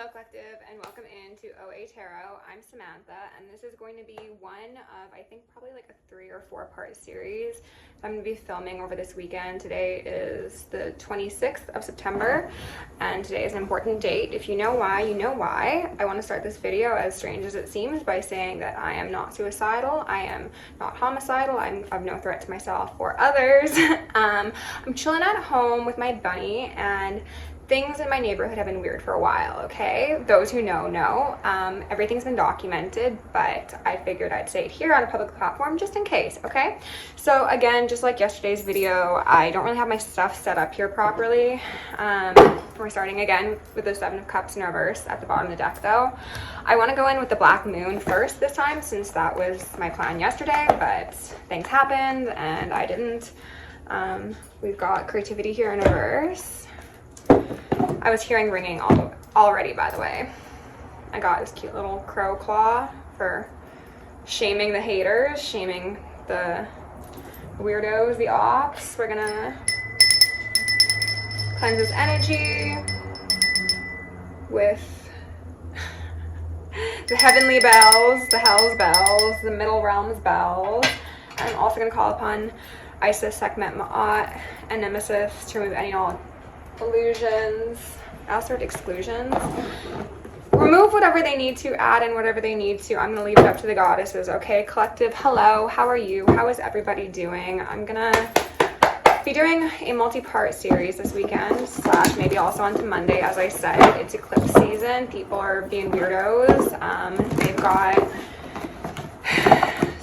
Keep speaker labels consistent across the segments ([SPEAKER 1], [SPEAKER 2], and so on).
[SPEAKER 1] Hello Collective, and welcome into OAtarot. I'm Samantha, and this is going to be one of, I think, probably like a 3 or 4 part series I'm going to be filming over this weekend. Today is the 26th of September, and today is an important date. If you know why, you know why. I want to start this video, as strange as it seems, by saying that I am not suicidal, I am not homicidal, I'm of no threat to myself or others. I'm chilling at home with my bunny, and things in my neighborhood have been weird for a while, okay? Those who know. Everything's been documented, but I figured I'd say it here on a public platform just in case, okay? So again, just like yesterday's video, I don't really have my stuff set up here properly. We're starting again with the 7 of Cups in reverse at the bottom of the deck though. I want to go in with the Black Moon first this time, since that was my plan yesterday, but things happened and I didn't. We've got Creativity here in reverse. I was hearing ringing already, by the way. I got this cute little crow claw for shaming the haters, shaming the weirdos, the ops. We're gonna cleanse this energy with the heavenly bells, the hell's bells, the middle realms bells. I'm also gonna call upon Isis, Sekhmet, Ma'at, and Nemesis to remove any and all illusions, also exclusions. Remove whatever they need to, add in whatever they need to. I'm going to leave it up to the goddesses, okay? Collective, hello, how are you? How is everybody doing? I'm going to be doing a multi-part series this weekend, / maybe also onto Monday. As I said, it's eclipse season. People are being weirdos. They've got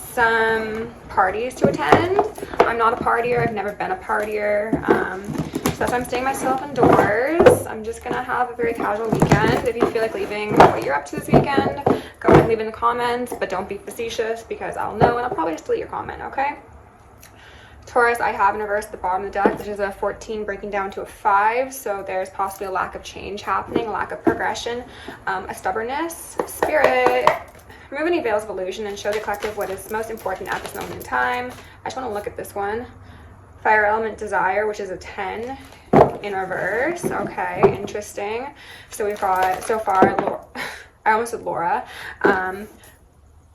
[SPEAKER 1] some parties to attend. I'm not a partier. I've never been a partier. So I'm staying myself indoors. I'm just gonna have a very casual weekend. If you feel like leaving what you're up to this weekend, go ahead and leave in the comments, but don't be facetious because I'll know and I'll probably just delete your comment, okay? Taurus, I have in reverse at the bottom of the deck, which is a 14 breaking down to a 5, so there's possibly a lack of change happening, a lack of progression, a stubbornness. Spirit, remove any veils of illusion and show the collective what is most important at this moment in time. I just want to look at this one. Fire element desire, which is a 10 in reverse. Okay, interesting. So we've got so far, I almost said Laura,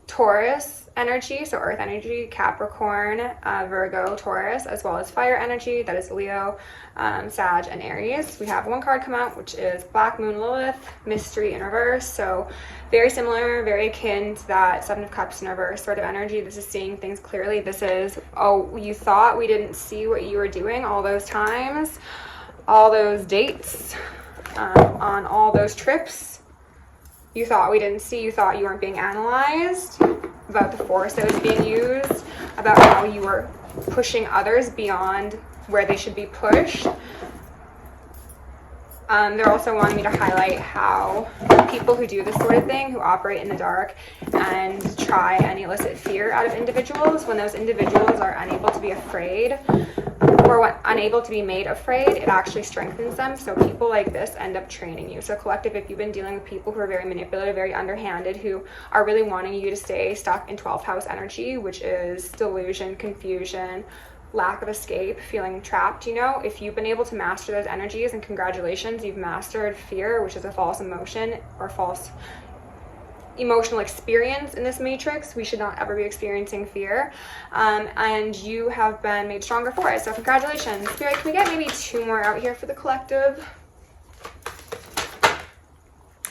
[SPEAKER 1] Taurus energy, so earth energy, Capricorn, Virgo, Taurus, as well as fire energy, that is Leo, Sag, and Aries. We have one card come out, which is Black Moon Lilith, mystery in reverse. So very similar, very akin to that 7 of Cups in reverse sort of energy. This is seeing things clearly. This is, oh, you thought we didn't see what you were doing all those times, all those dates, on all those trips. You thought we didn't see, you thought you weren't being analyzed, about the force that was being used, about how you were pushing others beyond where they should be pushed. They're also wanting me to highlight how people who do this sort of thing, who operate in the dark and try and elicit fear out of individuals, when those individuals are unable to be afraid or unable to be made afraid, it actually strengthens them. So people like this end up training you. So collective, if you've been dealing with people who are very manipulative, very underhanded, who are really wanting you to stay stuck in 12th house energy, which is delusion, confusion, lack of escape, feeling trapped, you know, if you've been able to master those energies, and congratulations, you've mastered fear, which is a false emotion or false emotional experience in this matrix. We should not ever be experiencing fear, and you have been made stronger for it. So congratulations. Spirit, can we get maybe 2 more out here for the collective?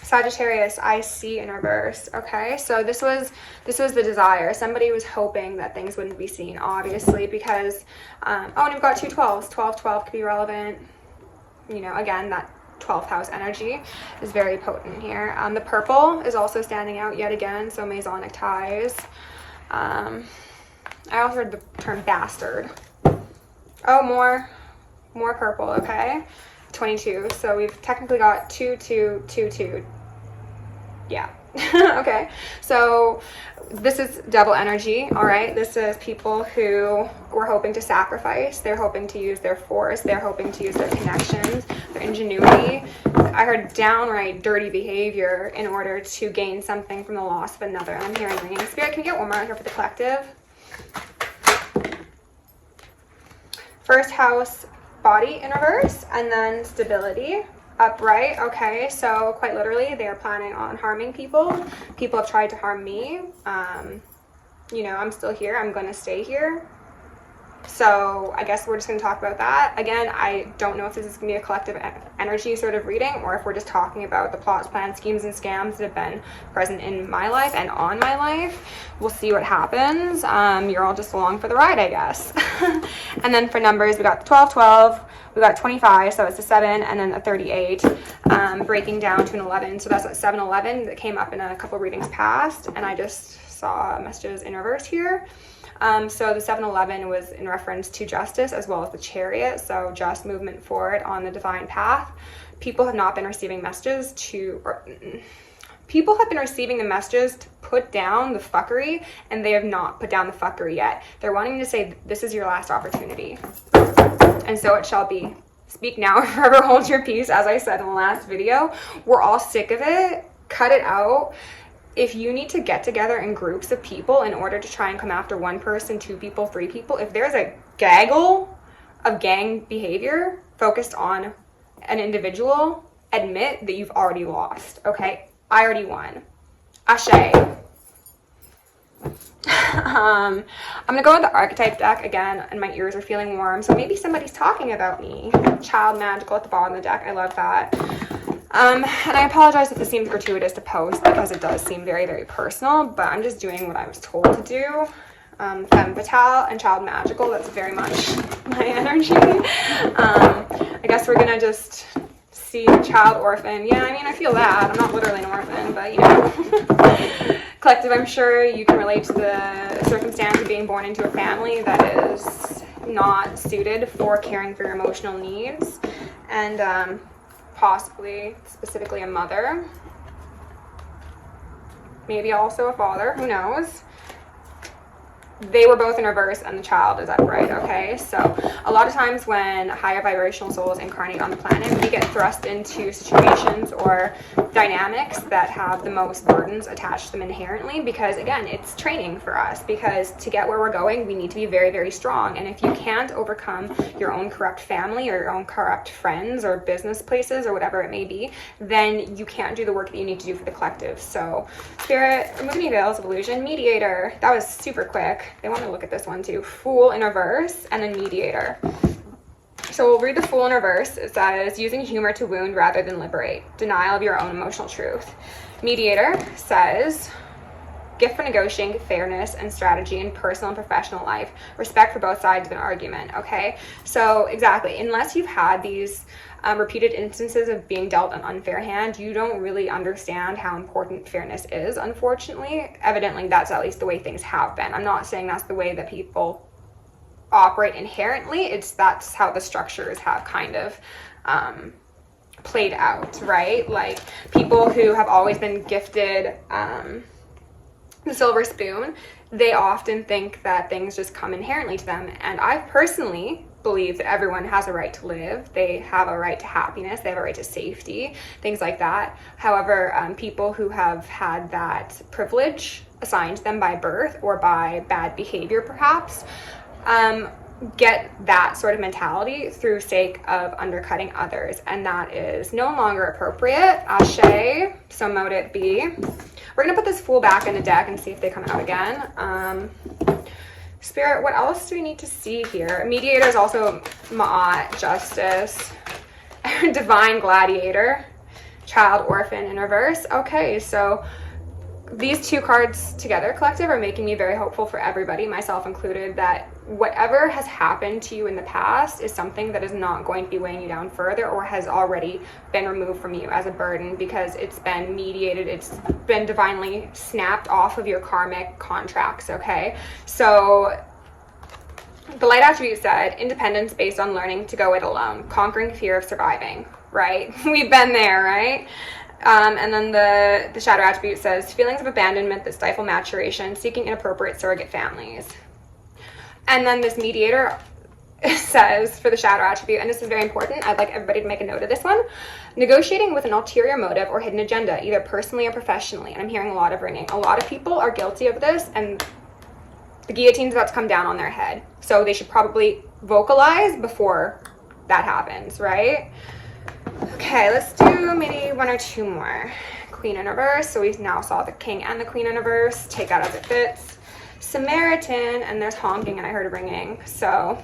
[SPEAKER 1] Sagittarius, I see in reverse. Okay, so this was the desire. Somebody was hoping that things wouldn't be seen, obviously, because oh, and we've got 2 12s. 12 could be relevant. You know, again, that 12th house energy is very potent here. The purple is also standing out yet again, so Masonic ties. I also heard the term bastard. Oh, more purple. Okay, 22. So we've technically got 2 2 2 2. Yeah. Okay, so this is devil energy. All right, this is people who were hoping to sacrifice. They're hoping to use their force. They're hoping to use their connections, their ingenuity. I heard downright dirty behavior in order to gain something from the loss of another. I'm hearing ringing. Spirit, can we get one more out here for the collective? First house, body in reverse, and then stability. upright. Okay, so quite literally, they are planning on harming people. People have tried to harm me. You know, I'm still here. I'm going to stay here. So I guess we're just going to talk about that. Again, I don't know if this is going to be a collective energy sort of reading, or if we're just talking about the plots, plans, schemes, and scams that have been present in my life and on my life. We'll see what happens. You're all just along for the ride, I guess. And then for numbers, we got the 12, 12. We got 25, so it's a 7, and then a 38, breaking down to an 11. So that's a 7, 11 that came up in a couple readings past, and I just saw messages in reverse here. So the 7-11 was in reference to justice as well as the Chariot, so just movement forward on the divine path. People have not been receiving messages people have been receiving the messages to put down the fuckery, and they have not put down the fuckery yet. They're wanting to say, this is your last opportunity. And so it shall be. Speak now or forever hold your peace, as I said in the last video. We're all sick of it. Cut it out. If you need to get together in groups of people in order to try and come after one person, 2 people, 3 people, if there's a gaggle of gang behavior focused on an individual, admit that you've already lost, okay? I already won. Ashe. I'm gonna go with the archetype deck again, and my ears are feeling warm, so maybe somebody's talking about me. Child magical at the bottom of the deck. I love that. And I apologize if this seems gratuitous to post, because it does seem very, very personal, but I'm just doing what I was told to do. Femme fatale and child magical, that's very much my energy. I guess we're gonna just see child orphan. Yeah, I mean, I feel that. I'm not literally an orphan, but you know. Collective, I'm sure you can relate to the circumstance of being born into a family that is not suited for caring for your emotional needs, and possibly, specifically a mother, maybe also a father, who knows. They were both in reverse and the child is upright, okay? So a lot of times when higher vibrational souls incarnate on the planet, we get thrust into situations or dynamics that have the most burdens attached to them inherently, because again, it's training for us, because to get where we're going, we need to be very, very strong. And if you can't overcome your own corrupt family or your own corrupt friends or business places or whatever it may be, then you can't do the work that you need to do for the collective. So Spirit, remove any veils of illusion. Mediator, that was super quick. They want to look at this one too. Fool in reverse, and then Mediator. So we'll read the Fool in reverse. It says, using humor to wound rather than liberate. Denial of your own emotional truth. Mediator says, gift for negotiating fairness and strategy in personal and professional life. Respect for both sides of an argument, okay? So exactly, unless you've had these repeated instances of being dealt an unfair hand, you don't really understand how important fairness is, unfortunately. Evidently, that's at least the way things have been. I'm not saying that's the way that people operate inherently. That's how the structures have kind of played out, right? Like, people who have always been gifted the silver spoon, they often think that things just come inherently to them. And I personally believe that everyone has a right to live. They have a right to happiness. They have a right to safety, things like that. However, people who have had that privilege assigned to them by birth or by bad behavior, perhaps, get that sort of mentality through sake of undercutting others. And that is no longer appropriate. Ashe, so mote it be. We're going to put this Fool back in the deck and see if they come out again. Spirit, what else do we need to see here? Mediator is also Ma'at, Justice, Divine Gladiator, Child Orphan in reverse. Okay, so these 2 cards together, collective, are making me very hopeful for everybody, myself included, that whatever has happened to you in the past is something that is not going to be weighing you down further, or has already been removed from you as a burden, because it's been mediated, it's been divinely snapped off of your karmic contracts, okay? So the light attribute said, independence based on learning to go it alone, conquering fear of surviving, right? We've been there, right? And then the shadow attribute says, feelings of abandonment that stifle maturation, seeking inappropriate surrogate families. And then this Mediator says, for the shadow attribute, and this is very important, I'd like everybody to make a note of this one, negotiating with an ulterior motive or hidden agenda, either personally or professionally. And I'm hearing a lot of ringing. A lot of people are guilty of this, and the guillotine's about to come down on their head. So they should probably vocalize before that happens, right? Okay, let's do maybe one or two more. Queen in reverse. So we now saw the king and the queen in reverse. Take that as it fits. Samaritan, and there's honking and I heard a ringing. So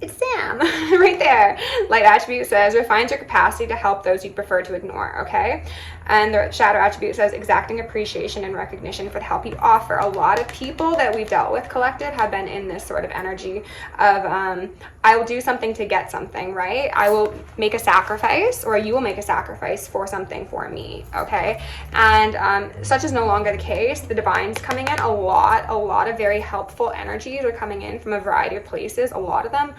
[SPEAKER 1] it's Sam right there. Light attribute says refines your capacity to help those you prefer to ignore. Okay, and the shadow attribute says exacting appreciation and recognition for the help you offer. A lot of people that we've dealt with collective have been in this sort of energy of I will do something to get something, right? I will make a sacrifice, or you will make a sacrifice for something for me. Okay, and such is no longer the case. The divine's coming in a lot of very helpful energies are coming in from a variety of places, a lot of them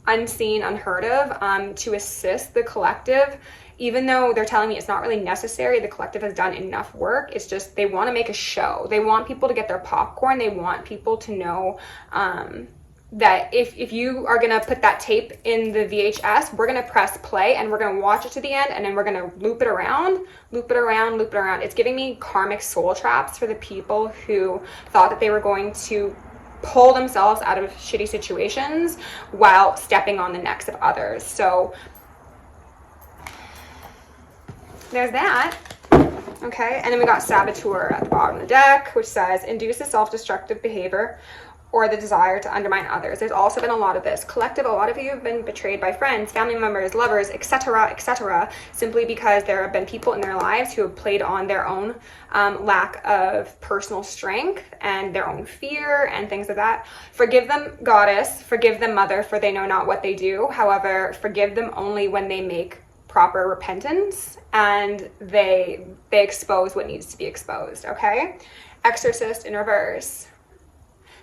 [SPEAKER 1] unseen, unheard of, to assist the collective. Even though they're telling me it's not really necessary, the collective has done enough work. It's just they want to make a show. They want people to get their popcorn. They want people to know that if you are going to put that tape in the VHS, we're going to press play and we're going to watch it to the end, and then we're going to loop it around, loop it around, loop it around. It's giving me karmic soul traps for the people who thought that they were going to pull themselves out of shitty situations while stepping on the necks of others. So there's that. Okay, and then we got Saboteur at the bottom of the deck, which says induces self-destructive behavior or the desire to undermine others. There's also been a lot of this. Collective, a lot of you have been betrayed by friends, family members, lovers, etc., simply because there have been people in their lives who have played on their own lack of personal strength and their own fear and things like that. Forgive them, goddess. Forgive them, mother, for they know not what they do. However, forgive them only when they make proper repentance and they expose what needs to be exposed, okay? Exorcist in reverse.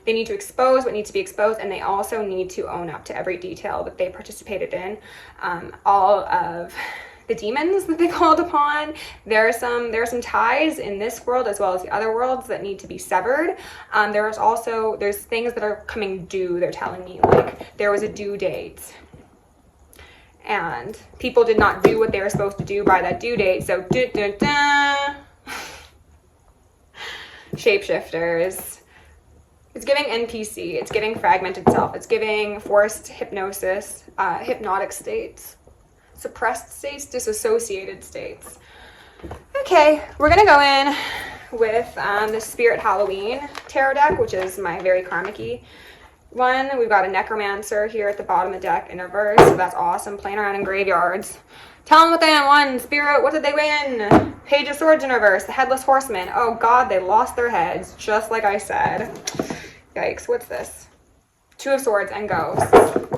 [SPEAKER 1] They need to expose what needs to be exposed, and they also need to own up to every detail that they participated in. All of the demons that they called upon. There are some ties in this world as well as the other worlds that need to be severed. There's things that are coming due. They're telling me, like, there was a due date, and people did not do what they were supposed to do by that due date. So, shapeshifters. It's giving NPC, it's giving fragmented self, it's giving forced hypnosis, hypnotic states, suppressed states, disassociated states. Okay, we're gonna go in with the Spirit Halloween tarot deck, which is my very karmic-y one. We've got a necromancer here at the bottom of the deck in reverse, so that's awesome, playing around in graveyards. Tell them what they won, Spirit, what did they win? Page of Swords in reverse, the Headless Horseman. Oh God, they lost their heads, just like I said. Yikes, what's this? Two of Swords and Ghosts.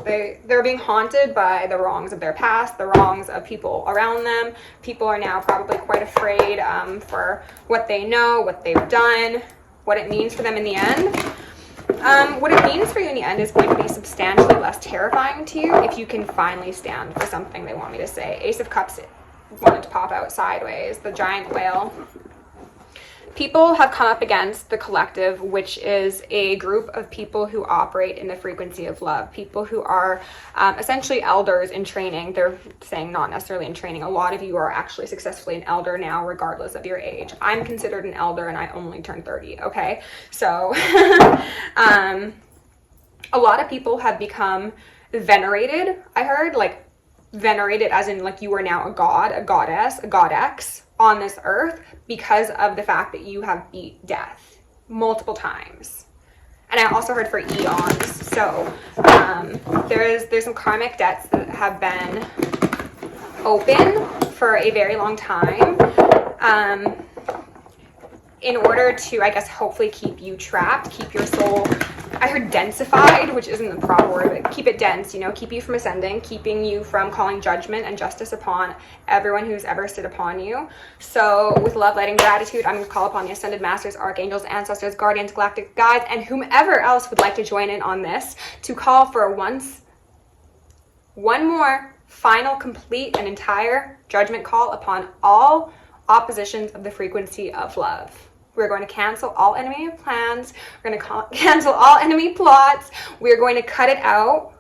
[SPEAKER 1] They're being haunted by the wrongs of their past, the wrongs of people around them. People are now probably quite afraid for what they know, what they've done, what it means for them in the end. What it means for you in the end is going to be substantially less terrifying to you if you can finally stand for something they want me to say. Ace of Cups wanted to pop out sideways, the giant whale. People have come up against the collective, which is a group of people who operate in the frequency of love. People who are essentially elders in training. They're saying not necessarily in training. A lot of you are actually successfully an elder now, regardless of your age. I'm considered an elder and I only turned 30, okay? So a lot of people have become venerated, I heard, like venerated as in like you are now a god, a goddess, a godex on this earth because of the fact that you have beat death multiple times. And I also heard for eons. So there's some karmic debts that have been open for a very long time in order to, I guess, hopefully keep you trapped, keep your soul, I heard densified, which isn't the proper word, but keep it dense, you know, keep you from ascending, keeping you from calling judgment and justice upon everyone who's ever stood upon you. So with love, light, and gratitude, I'm going to call upon the ascended masters, archangels, ancestors, guardians, galactic guides, and whomever else would like to join in on this to call for one more final, complete, and entire judgment call upon all oppositions of the frequency of love. We're going to cancel all enemy plans. We're going to cancel all enemy plots. We're going to cut it out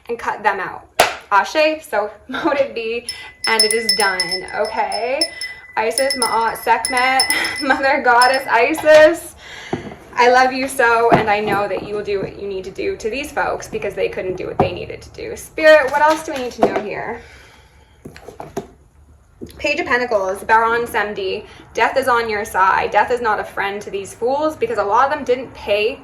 [SPEAKER 1] and cut them out. Ashe, so mote it be, and it is done, okay? Isis, Ma'at, Sekhmet, Mother Goddess Isis. I love you so, and I know that you will do what you need to do to these folks because they couldn't do what they needed to do. Spirit, what else do we need to know here? Page of Pentacles, Baron Samedi. Death is on your side. Death is not a friend to these fools because a lot of them didn't pay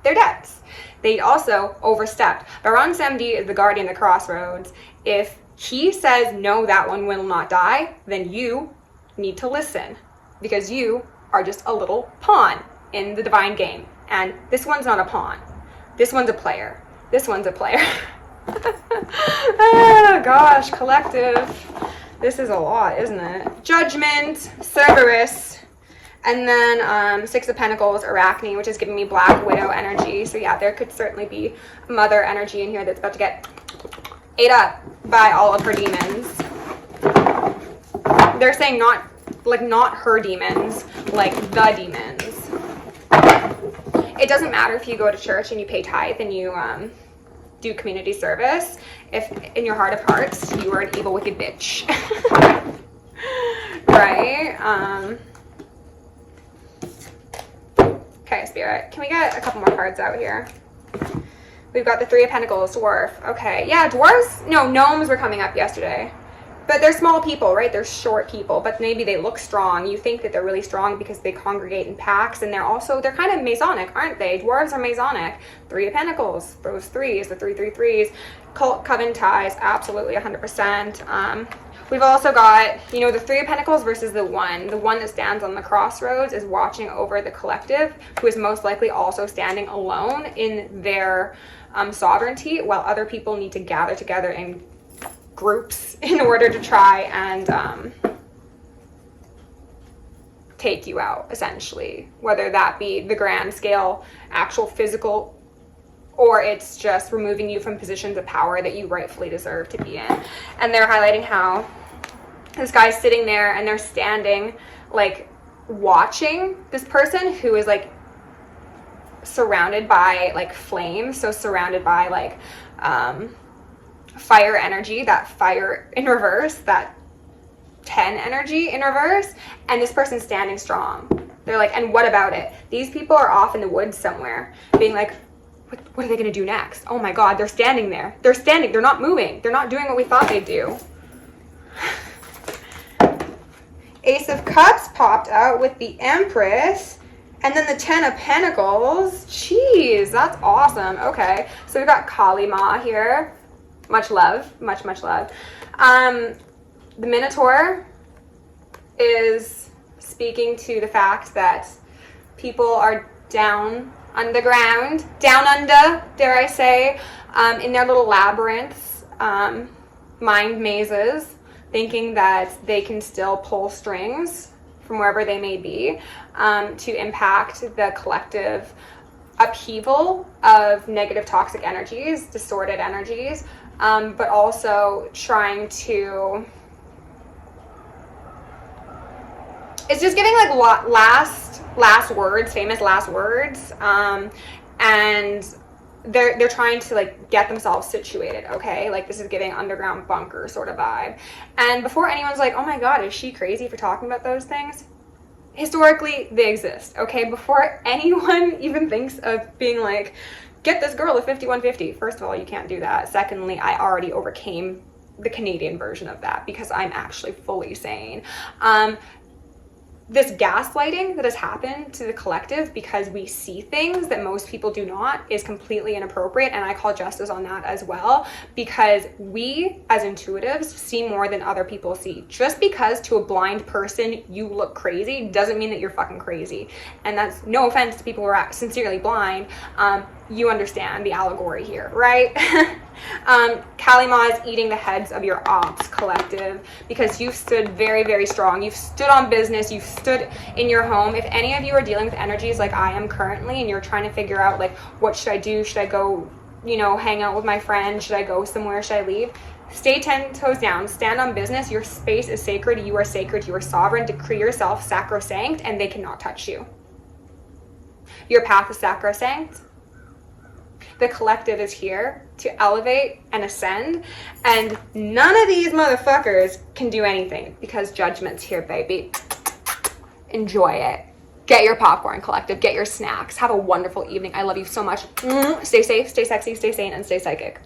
[SPEAKER 1] their debts. They also overstepped. Baron Samedi is the guardian of the crossroads. If he says, no, that one will not die, then you need to listen because you are just a little pawn in the divine game. And this one's not a pawn. This one's a player. This one's a player. Oh, gosh, collective. This is a lot, isn't it? Judgment, Cerberus, and then Six of Pentacles, Arachne, which is giving me Black Widow energy. So yeah, there could certainly be mother energy in here that's about to get ate up by all of her demons. They're saying not her demons, like the demons. It doesn't matter if you go to church and you pay tithe and you do community service, if in your heart of hearts you are an evil, wicked bitch. Right? Okay, Spirit, can we get a couple more cards out here? We've got the Three of Pentacles, Dwarf. Okay, yeah, dwarves, no, gnomes were coming up yesterday. But they're small people, right? They're short people, but maybe they look strong. You think that they're really strong because they congregate in packs, and they're kind of Masonic, aren't they? Dwarves are Masonic. Three of Pentacles, those threes, the 333s. Cult coven ties, absolutely 100%. We've also got, the Three of Pentacles versus the one. The one that stands on the crossroads is watching over the collective, who is most likely also standing alone in their sovereignty, while other people need to gather together in groups in order to try and take you out, essentially, whether that be the grand scale, actual physical, or it's just removing you from positions of power that you rightfully deserve to be in. And they're highlighting how this guy's sitting there and they're standing, like, watching this person who is, like, surrounded by, like, flames, so surrounded by, like, fire energy, that fire in reverse, that 10 energy in reverse, and this person's standing strong. They're like, and what about it? These people are off in the woods somewhere, being like, what are they going to do next? Oh my God, they're standing there. They're standing. They're not moving. They're not doing what we thought they'd do. Ace of Cups popped out with the Empress, and then the 10 of Pentacles. Jeez, that's awesome. Okay, so we've got Kali Ma here. Much love, much love. The Minotaur is speaking to the fact that people are down underground, down under, dare I say, in their little labyrinths, mind mazes, thinking that they can still pull strings from wherever they may be to impact the collective upheaval of negative toxic energies, distorted energies, but also trying to, it's just giving like last words, famous last words, and they're trying to like get themselves situated, okay? Like this is giving underground bunker sort of vibe. And before anyone's like, oh my God, is she crazy for talking about those things? Historically, they exist, okay? Before anyone even thinks of being like, get this girl a 5150. First of all, you can't do that. Secondly, I already overcame the Canadian version of that because I'm actually fully sane. This gaslighting that has happened to the collective because we see things that most people do not is completely inappropriate, and I call justice on that as well, because we as intuitives see more than other people see. Just because to a blind person you look crazy doesn't mean that you're fucking crazy, and that's no offense to people who are sincerely blind. You understand the allegory here, right? Kali Ma is eating the heads of your ops collective because you've stood very, very strong. You've stood on business. You've stood in your home. If any of you are dealing with energies like I am currently and you're trying to figure out like, what should I do? Should I go, hang out with my friend? Should I go somewhere? Should I leave? Stay 10 toes down. Stand on business. Your space is sacred. You are sacred. You are sovereign. Decree yourself SACRO SANCT, and they cannot touch you. Your path is SACRO SANCT. The collective is here to elevate and ascend, and none of these motherfuckers can do anything because judgment's here, baby. Enjoy it. Get your popcorn, collective. Get your snacks. Have a wonderful evening. I love you so much. Stay safe, stay sexy, stay sane, and stay psychic.